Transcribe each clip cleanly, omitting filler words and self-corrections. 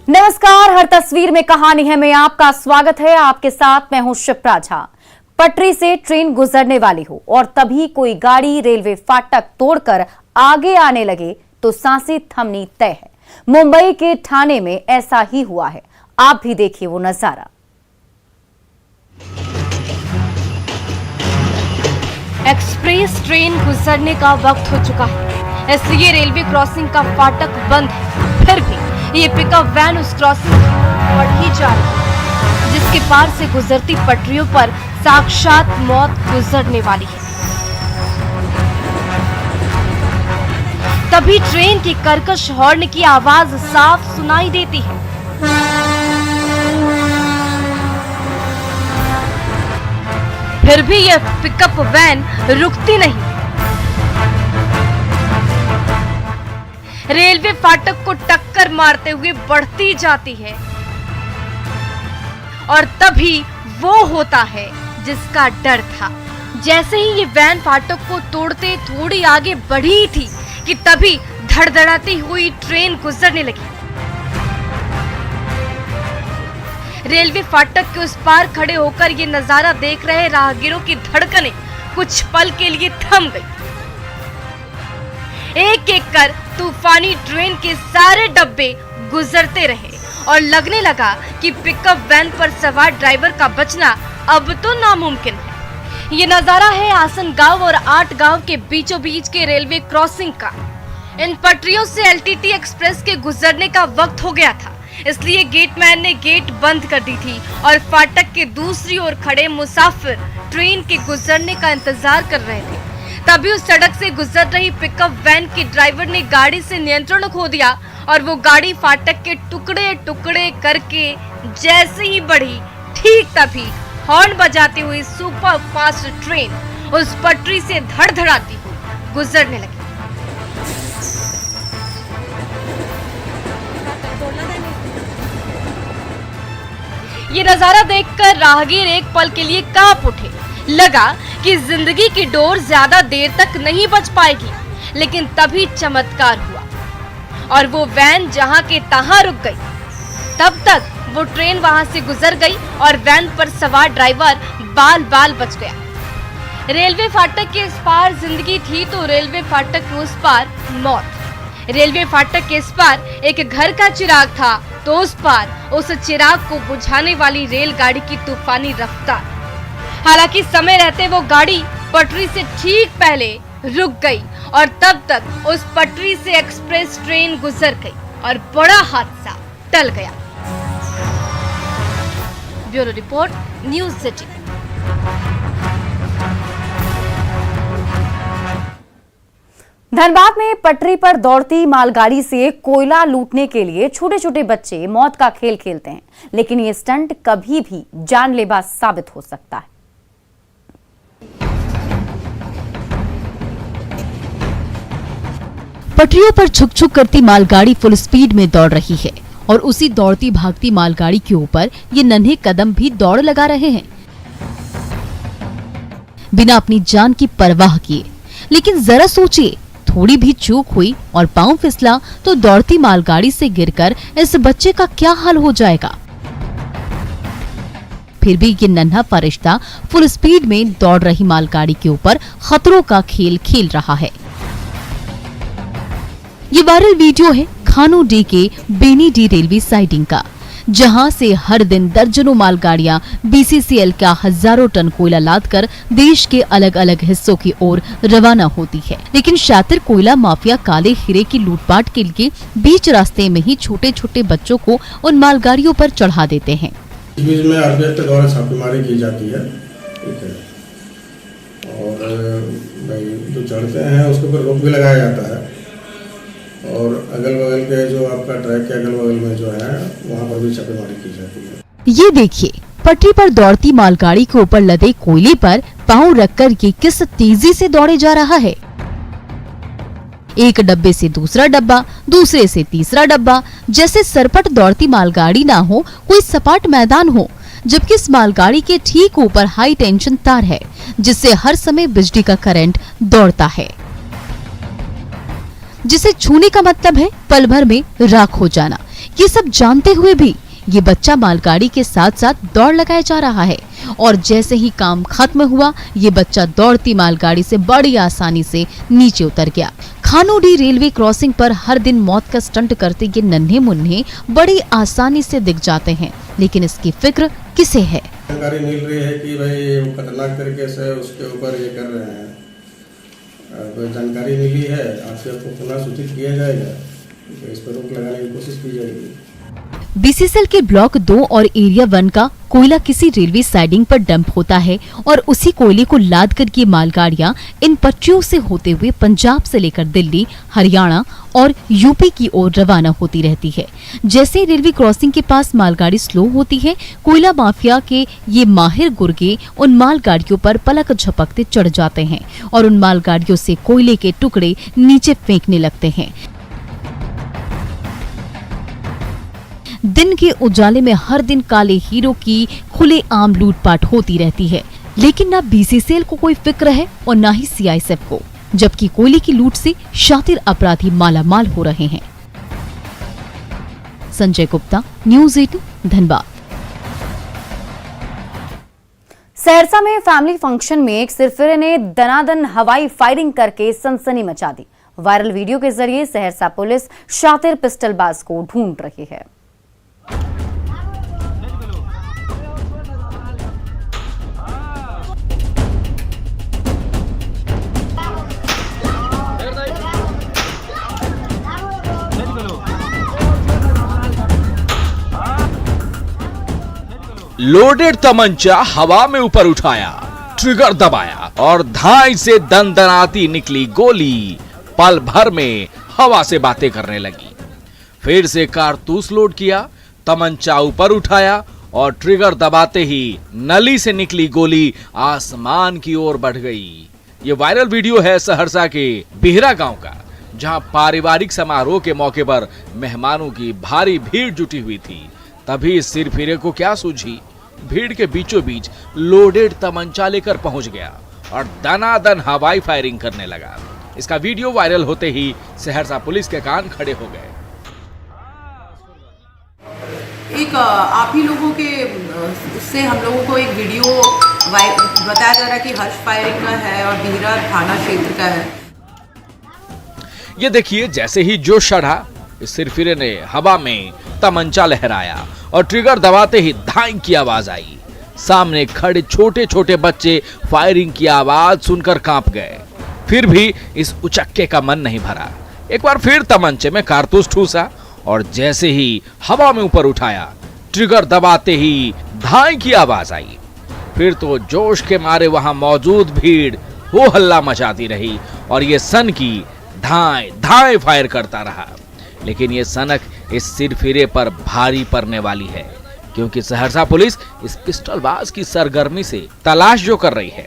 नमस्कार, हर तस्वीर में कहानी है में आपका स्वागत है। आपके साथ मैं हूं शिप्रा झा। पटरी से ट्रेन गुजरने वाली हो और तभी कोई गाड़ी रेलवे फाटक तोड़कर आगे आने लगे तो सांसें थमनी तय है। मुंबई के ठाणे में ऐसा ही हुआ है। आप भी देखिए वो नजारा। एक्सप्रेस ट्रेन गुजरने का वक्त हो चुका है, इसलिए रेलवे क्रॉसिंग का फाटक बंद है। फिर भी ये पिकअप वैन उस क्रॉसिंग पर ही जा रही है जिसके पार से गुजरती पटरियों पर साक्षात मौत गुजरने वाली है। तभी ट्रेन की कर्कश हॉर्न की आवाज साफ सुनाई देती है। फिर भी यह पिकअप वैन रुकती नहीं। रेलवे फाटक को टक्कर मारते हुए बढ़ती जाती है और तभी वो होता है जिसका डर था। जैसे ही ये वैन फाटक को तोड़ते थोड़ी आगे बढ़ी थी कि तभी धड़धड़ाती हुई ट्रेन गुजरने लगी। रेलवे फाटक के उस पार खड़े होकर ये नजारा देख रहे राहगीरों की धड़कनें कुछ पल के लिए थम गई। एक एक कर तूफानी ट्रेन के सारे डब्बे गुजरते रहे और लगने लगा कि पिकअप वैन पर सवार ड्राइवर का बचना अब तो नामुमकिन है। ये नजारा है आसनगांव और 8 गांव के बीचों बीच के रेलवे क्रॉसिंग का। इन पटरियों से एलटीटी एक्सप्रेस के गुजरने का वक्त हो गया था, इसलिए गेटमैन ने गेट बंद कर दी थी और फाटक के दूसरी ओर खड़े मुसाफिर ट्रेन के गुजरने का इंतजार कर रहे थे। तभी उस सड़क से गुजर रही पिकअप वैन के ड्राइवर ने गाड़ी से नियंत्रण खो दिया और वो गाड़ी फाटक के टुकड़े टुकड़े करके जैसे ही बढ़ी, ठीक तभी हॉर्न बजाती हुई सुपर फास्ट ट्रेन उस पटरी से धड़धड़ाती हुई गुजरने लगी। ये नजारा देखकर राहगीर एक पल के लिए कांप उठे। लगा कि जिंदगी की डोर ज्यादा देर तक नहीं बच पाएगी, लेकिन तभी चमत्कार हुआ और वो वैन जहां के तहां रुक गई। तब तक वो ट्रेन वहां से गुजर गई और वैन पर सवार ड्राइवर बाल बाल बच गया। रेलवे फाटक के इस पार जिंदगी थी तो रेलवे फाटक के उस पार मौत। रेलवे फाटक के इस पार एक घर का चिराग था तो उस पार उस चिराग को बुझाने वाली रेलगाड़ी की तूफानी रफ्तार। हालांकि समय रहते वो गाड़ी पटरी से ठीक पहले रुक गई और तब तक उस पटरी से एक्सप्रेस ट्रेन गुजर गई और बड़ा हादसा टल गया। Bureau report, news city. Dhanbad में पटरी पर दौड़ती मालगाड़ी से कोयला लूटने के लिए छोटे छोटे बच्चे मौत का खेल खेलते हैं, लेकिन ये स्टंट कभी भी जानलेवा साबित हो सकता है। पटरियों पर छुक छुक करती मालगाड़ी फुल स्पीड में दौड़ रही है और उसी दौड़ती भागती मालगाड़ी के ऊपर ये नन्हे कदम भी दौड़ लगा रहे हैं बिना अपनी जान की परवाह किए। लेकिन जरा सोचिए, थोड़ी भी चूक हुई और पांव फिसला तो दौड़ती मालगाड़ी से गिरकर इस बच्चे का क्या हाल हो जाएगा। फिर भी ये नन्हा फरिश्ता फुल स्पीड में दौड़ रही मालगाड़ी के ऊपर खतरों का खेल खेल रहा है। ये वायरल वीडियो है खानोडी के बेनी डी रेलवे साइडिंग का, जहां से हर दिन दर्जनों मालगाड़ियां बीसीसीएल का हजारों टन कोयला लादकर देश के अलग अलग हिस्सों की ओर रवाना होती है। लेकिन शातिर कोयला माफिया काले हीरे की लूटपाट के लिए बीच रास्ते में ही छोटे छोटे बच्चों को उन मालगाड़ियों पर चढ़ा देते हैं। इस बीच में आरपीएफ के द्वारा छापेमारी की जाती है, ठीक है, और भाई जो चढ़ते हैं उसके ऊपर रोक भी लगाया जाता है और अगल बगल के जो आपका ट्रैक के अगल बगल में जो है वहाँ पर भी छापेमारी की जाती है। ये देखिए, पटरी पर दौड़ती मालगाड़ी के ऊपर लदे कोयले पर पांव रखकर ये किस तेजी से दौड़े जा रहा है। एक डब्बे से दूसरा डब्बा, दूसरे से तीसरा डब्बा, जैसे सरपट दौड़ती मालगाड़ी ना हो, कोई सपाट मैदान हो। जबकि इस मालगाड़ी के ठीक ऊपर हाई टेंशन तार है जिससे हर समय बिजली का करंट दौड़ता है, जिसे छूने का मतलब है पल भर में राख हो जाना। ये सब जानते हुए भी ये बच्चा मालगाड़ी के साथ साथ दौड़ लगाया जा रहा है और जैसे ही काम खत्म हुआ ये बच्चा दौड़ती मालगाड़ी से बड़ी आसानी से नीचे उतर गया। खानोडी रेलवे क्रॉसिंग पर हर दिन मौत का स्टंट करते ये नन्हे मुन्ने बड़ी आसानी से दिख जाते हैं, लेकिन इसकी फिक्र किसे है? जानकारी मिल रही है कि भाई वो खतरनाक तरीके से उसके ऊपर ये कर रहे हैं। अब जानकारी मिली है, आपसे आपको पुनः सूचित किया जाएगा, तो इस पर रोक लगाने की कोशिश की जाएगी। बीसीसीएल के ब्लॉक 2 और एरिया 1 का कोयला किसी रेलवे साइडिंग पर डंप होता है और उसी कोयले को लाद कर ये मालगाड़ियां इन पटरियों से होते हुए पंजाब से लेकर दिल्ली, हरियाणा और यूपी की ओर रवाना होती रहती है। जैसे ही रेलवे क्रॉसिंग के पास मालगाड़ी स्लो होती है, कोयला माफिया के ये माहिर गुर्गे उन मालगाड़ियों पर पलक झपकते चढ़ जाते हैं और उन मालगाड़ियों से कोयले के टुकड़े नीचे फेंकने लगते हैं। दिन के उजाले में हर दिन काले हीरो की खुलेआम लूटपाट होती रहती है, लेकिन न बीसीसीएल को कोई फिक्र है और न ही सीआईएसएफ को, जबकि कोयले की लूट से शातिर अपराधी मालामाल हो रहे हैं। संजय गुप्ता, न्यूज़ 18, धनबाद। सहरसा में फैमिली फंक्शन में एक सिरफिरे ने दनादन हवाई फायरिंग करके सनसनी मचा दी। वायरल वीडियो के जरिए सहरसा पुलिस शातिर पिस्टलबाज को ढूंढ रही है। लोडेड तमंचा हवा में ऊपर उठाया, ट्रिगर दबाया और धाई से दनदनाती निकली गोली पल भर में हवा से बातें करने लगी। फिर से कारतूस लोड किया, तमंचा ऊपर उठाया और ट्रिगर दबाते ही नली से निकली गोली आसमान की ओर बढ़ गई। ये वायरल वीडियो है सहरसा के बिहरा गांव का, जहां पारिवारिक समारोह के मौके पर मेहमानों की भारी भीड़ जुटी हुई थी। तभी सिरफिरे को क्या सूझी, भीड़ के बीचों बीच लोडेड तमंचा लेकर पहुंच गया और दनादन हवाई फायरिंग करने लगा। इसका वीडियो वायरल होते ही सहरसा पुलिस के कान खड़े हो गए। एक आप ही लोगों के उससे हम लोगों को एक वीडियो बताया जा रहा है कि हर्ष फायरिंग का है और बिहरा थाना क्षेत्र का है। ये देखिए, जैसे ही जोश चढ़ा, इस सिरफिरे ने हवा में तमंचा लहराया और ट्रिगर दबाते ही धाई की आवाज आई। सामने खड़े छोटे छोटे बच्चे फायरिंग की आवाज सुनकर कांप गए। फिर भी इस उचक्के का मन नहीं भरा। एक बार फिर तमंचे में कारतूस ठूसा और जैसे ही हवा में ऊपर उठाया, ट्रिगर दबाते ही धाई की आवाज आई। फिर तो जोश के मारे वहां मौजूद भीड़ हो हल्ला मचाती रही और ये सन की धाए धाए फायर करता रहा। लेकिन ये सनक इस सिरफिरे पर भारी पड़ने वाली है, क्योंकि सहरसा पुलिस इस पिस्टलबाज की सरगर्मी से तलाश जो कर रही है।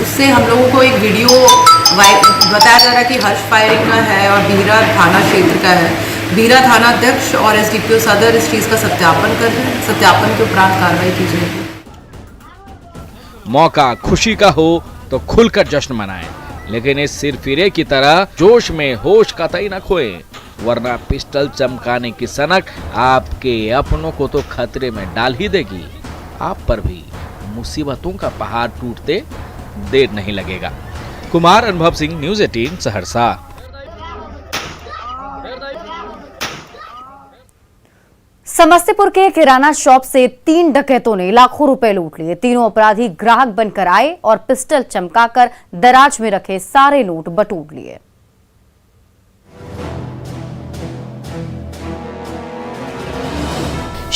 उससे हम लोगों को एक वीडियो बताया जा रहा है कि हर्ष फायरिंग का है और बिहरा थाना क्षेत्र का है। बिहरा थाना अध्यक्ष और एसडीपीओ सदर इस चीज का सत्यापन कर रहे हैं। सत्यापन के उपरांत कार्रवाई की जाएगी। मौका खुशी का हो तो खुलकर जश्न मनाएं, लेकिन इस सिरफिरे की तरह जोश में होश कतई न खोएं, वरना पिस्टल चमकाने की सनक आपके अपनों को तो खतरे में डाल ही देगी। आप पर भी मुसीबतों का पहाड़ टूटते देर नहीं लगेगा। कुमार अनुभव सिंह, न्यूज़ 18, सहरसा। समस्तीपुर के किराना शॉप से 3 डकैतों ने लाखों रुपए लूट लिए। तीनों अपराधी ग्राहक बनकर आए और पिस्टल चमकाकर दराज में रखे सारे नोट बटोर लिए।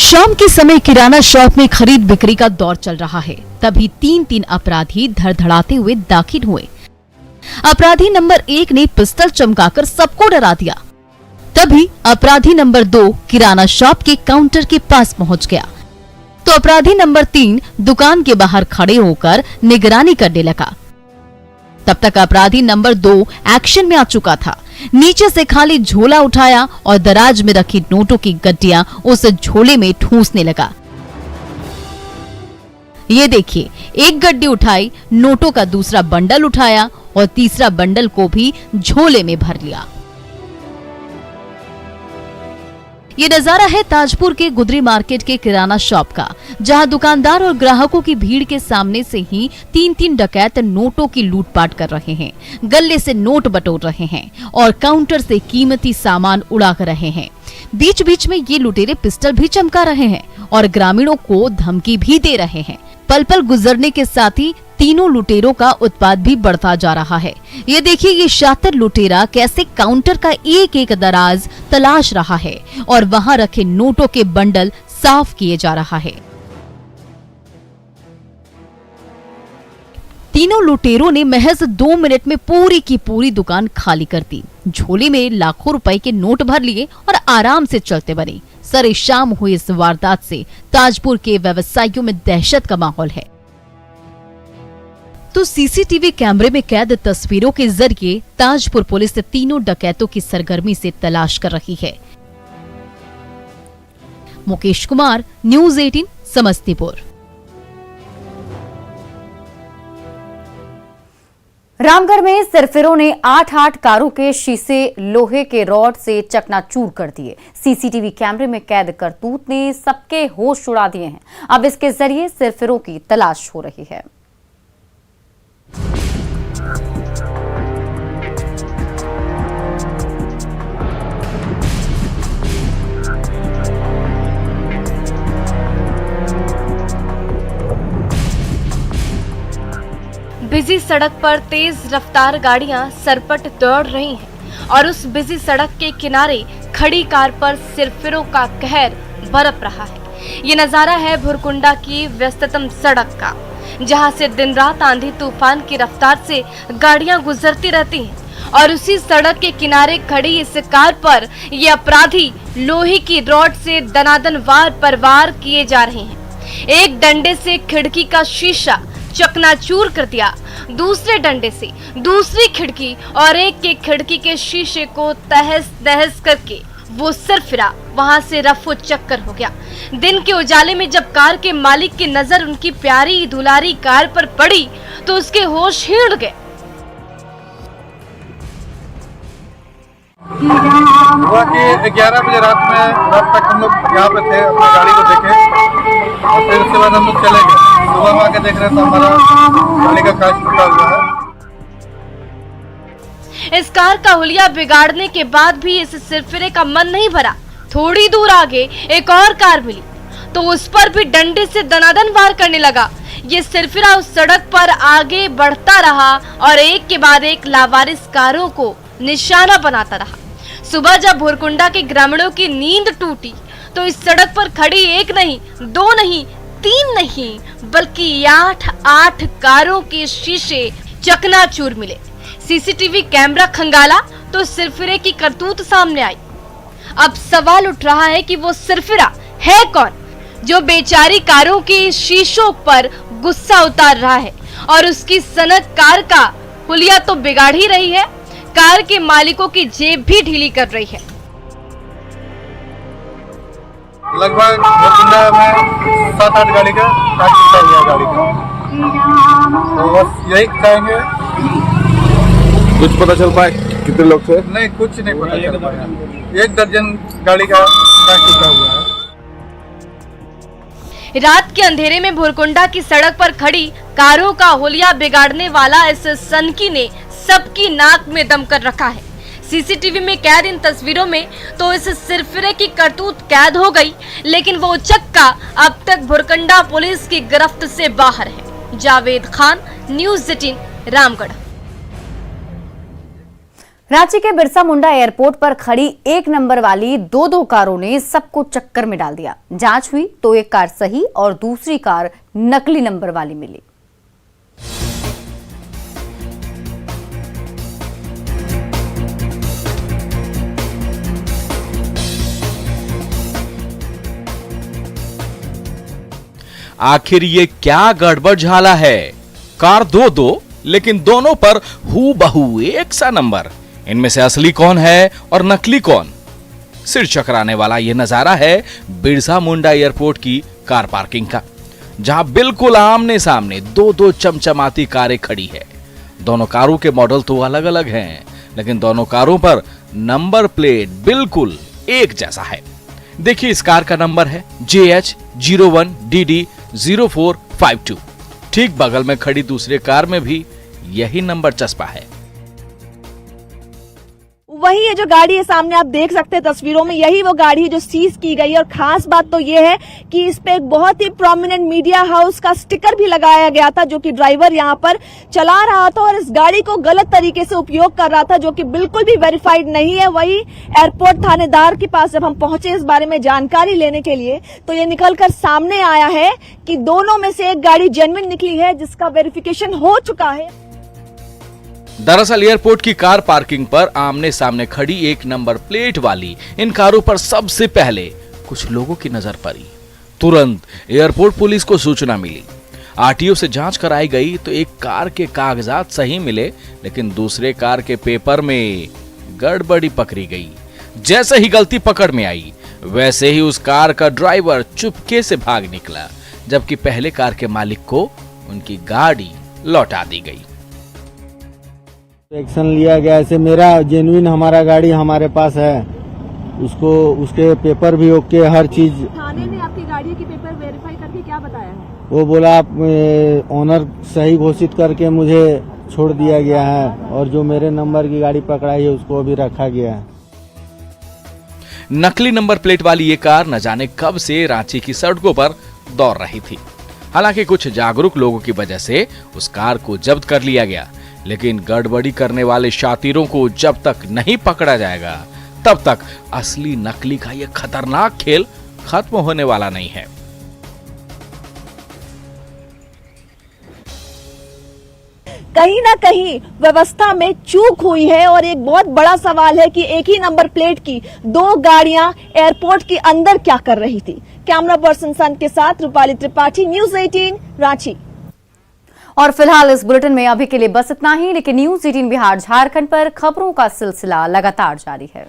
शाम के समय किराना शॉप में खरीद बिक्री का दौर चल रहा है। तभी 3 अपराधी धड़धड़ाते हुए दाखिल हुए। अपराधी नंबर 1 ने पिस्टल चमकाकर सबको डरा दिया। तभी अपराधी नंबर 2 किराना शॉप के काउंटर के पास पहुंच गया, तो अपराधी नंबर 3 दुकान के बाहर खड़े होकर निगरानी करने लगा। तब तक अपराधी नंबर 2 एक्शन में आ चुका था। नीचे से खाली झोला उठाया और दराज में रखी नोटों की गड्डियां उस झोले में ठूंसने लगा। ये देखिए, एक गड्डी उठाई, नोटों का दूसरा बंडल उठाया और तीसरा बंडल को भी झोले में भर लिया। ये नजारा है ताजपुर के गुदरी मार्केट के किराना शॉप का, जहां दुकानदार और ग्राहकों की भीड़ के सामने से ही 3 डकैत नोटों की लूटपाट कर रहे हैं, गले से नोट बटोर रहे हैं और काउंटर से कीमती सामान उड़ा कर रहे हैं। बीच बीच में ये लुटेरे पिस्टल भी चमका रहे हैं और ग्रामीणों को धमकी भी दे रहे हैं। पल पल गुजरने के साथ ही तीनों लुटेरों का उत्पात भी बढ़ता जा रहा है। ये देखिए, ये शातिर लुटेरा कैसे काउंटर का एक एक दराज तलाश रहा है और वहां रखे नोटों के बंडल साफ किए जा रहा है। तीनों लुटेरों ने महज 2 मिनट में पूरी की पूरी दुकान खाली कर दी, झोली में लाखों रुपए के नोट भर लिए और आराम से चलते बने। सरे शाम हुई इस वारदात से ताजपुर के व्यवसायियों में दहशत का माहौल है। तो सीसीटीवी कैमरे में कैद तस्वीरों के जरिए ताजपुर पुलिस तीनों डकैतों की सरगर्मी से तलाश कर रही है। मुकेश कुमार, न्यूज़ 18, समस्तीपुर। रामगढ़ में सिरफिरों ने 8 कारों के शीशे लोहे के रॉड से चकनाचूर कर दिए। सीसीटीवी कैमरे में कैद करतूत ने सबके होश उड़ा दिए हैं। अब इसके जरिए सिरफिरों की तलाश हो रही है। बिजी सड़क पर तेज रफ्तार गाड़ियां सरपट दौड़ रही हैं और उस बिजी सड़क के किनारे खड़ी कार पर सिरफिरों का कहर बरप रहा है। ये नजारा है भुरकुंडा की व्यस्ततम सड़क का, जहां से दिन रात आंधी तूफान की रफ्तार से गाड़ियां गुजरती रहती हैं और उसी सड़क के किनारे खड़ी इस कार पर ये अपराधी लोहे की रॉड से दनादन वार पर वार किए जा रहे हैं। एक डंडे से खिड़की का शीशा चकनाचूर कर दिया, दूसरे डंडे से दूसरी खिड़की और एक एक खिड़की के शीशे को तहस नहस करके वो सिरफिरा वहां से रफू चक्कर हो गया। दिन के उजाले में जब कार के मालिक की नजर उनकी प्यारी दुलारी कार पर पड़ी तो उसके होश ही उड़ गए। हुआ कि 11 बजे रात तक हम लोग यहाँ पे थे, अपनी गाड़ी को देखे और फिर उसके बाद हम लोग चले गए। सुबह में आके देख रहे तो हमारा गाड़ी का कांच टूटा हुआ है। इस कार का हुलिया बिगाड़ने के बाद भी इस सिरफिरे का मन नहीं भरा। थोड़ी दूर आगे एक और कार मिली तो उस पर भी डंडे से दनादन वार करने लगा। ये सिरफिरा उस सड़क पर आगे बढ़ता रहा और एक के बाद एक लावारिस कारों को निशाना बनाता रहा। सुबह जब भुरकुंडा के ग्रामीणों की नींद टूटी तो इस सड़क पर खड़ी एक नहीं, 2 नहीं, 3 नहीं, बल्कि 8 कारों के शीशे चकनाचूर मिले। सीसीटीवी कैमरा खंगाला तो सिरफिरे की करतूत सामने आई। अब सवाल उठ रहा है कि वो सिरफिरा है कौन जो बेचारी कारों के शीशों पर गुस्सा उतार रहा है और उसकी सनक कार का हुलिया तो बिगाड़ ही रही है, कार के मालिकों की जेब भी ढीली कर रही है। लगभग भुरकुंडा में 7-8 गाड़ी का कांच टूटा हुआ है गाड़ी का। तो बस यही चाहेंगे। कुछ पता चल पाए कितने लोग थे? नहीं, कुछ नहीं पता चल पाया। 1 दर्जन गाड़ी का कांच टूटा हुआ है। रात के अंधेरे में भुरकुंडा की सड़क पर खड़ी कारों का हुलिया बिगाड़ने वाला इस सनकी ने सबकी नाक में दम कर रखा है। सीसीटीवी में कैद इन तस्वीरों में तो इस सिरफिरे की करतूत कैद हो गई, लेकिन वो चक्का अब तक भुरकुंडा पुलिस की गिरफ्त से बाहर है। जावेद खान, न्यूज़ 18, रामगढ़। रांची के बिरसा मुंडा एयरपोर्ट पर खड़ी 1 नंबर वाली 2 कारों ने सबको चक्कर में डाल दिया। जांच हुई तो एक कार सही और दूसरी कार नकली नंबर वाली मिली। आखिर ये क्या गड़बड़ झाला है? कार 2 लेकिन दोनों पर हूबहू एक सा नंबर। इनमें से असली कौन है और नकली कौन? सिर चकराने वाला यह नजारा है बिरसा मुंडा एयरपोर्ट की कार पार्किंग का, जहां बिल्कुल आमने सामने 2 चमचमाती कारें खड़ी है। दोनों कारों के मॉडल तो अलग अलग हैं, लेकिन दोनों कारों पर नंबर प्लेट बिल्कुल एक जैसा है। देखिए इस कार का नंबर है JH01DD0452। ठीक बगल में खड़ी दूसरे कार में भी यही नंबर चस्पा है। वही ये जो गाड़ी है सामने आप देख सकते हैं तस्वीरों में, यही वो गाड़ी है जो सीज की गई है। और खास बात तो ये है कि इस पे एक बहुत ही प्रोमिनेंट मीडिया हाउस का स्टिकर भी लगाया गया था, जो कि ड्राइवर यहाँ पर चला रहा था और इस गाड़ी को गलत तरीके से उपयोग कर रहा था, जो कि बिल्कुल भी वेरीफाइड नहीं है। वही एयरपोर्ट थानेदार के पास जब हम पहुंचे इस बारे में जानकारी लेने के लिए, तो ये निकलकर सामने आया है कि दोनों में से एक गाड़ी जेन्युइन निकली है, जिसका वेरिफिकेशन हो चुका है। दरअसल एयरपोर्ट की कार पार्किंग पर आमने सामने खड़ी एक नंबर प्लेट वाली इन कारों पर सबसे पहले कुछ लोगों की नजर पड़ी। तुरंत एयरपोर्ट पुलिस को सूचना मिली। आरटीओ से जांच कराई गई तो एक कार के कागजात सही मिले, लेकिन दूसरे कार के पेपर में गड़बड़ी पकड़ी गई। जैसे ही गलती पकड़ में आई, वैसे ही उस कार का ड्राइवर चुपके से भाग निकला, जबकि पहले कार के मालिक को उनकी गाड़ी लौटा दी गई। एक्शन लिया गया। ऐसे मेरा जेन्युइन हमारा गाड़ी हमारे पास है, उसको उसके पेपर भी ओके, हर चीज। थाने ने आपकी गाड़ी के पेपर वेरीफाई करके क्या बताया है? वो बोला आप ओनर सही घोषित करके मुझे छोड़ दिया गया है, और जो मेरे नंबर की गाड़ी पकड़ाई है उसको अभी रखा गया है। नकली नंबर प्लेट वाली ये कार न जाने कब से रांची की सड़कों पर दौड़ रही थी। हालांकि कुछ जागरूक लोगों की वजह से उस कार को जब्त कर लिया गया, लेकिन गड़बड़ी करने वाले शातिरों को जब तक नहीं पकड़ा जाएगा, तब तक असली नकली का यह खतरनाक खेल खत्म होने वाला नहीं है। कहीं ना कहीं व्यवस्था में चूक हुई है और एक बहुत बड़ा सवाल है कि एक ही नंबर प्लेट की दो गाड़ियां एयरपोर्ट के अंदर क्या कर रही थी। कैमरा पर्सन सन के साथ रूपाली त्रिपाठी, न्यूज़ 18 रांची। और फिलहाल इस बुलेटिन में अभी के लिए बस इतना ही, लेकिन न्यूज़ 18 बिहार झारखंड पर खबरों का सिलसिला लगातार जारी है।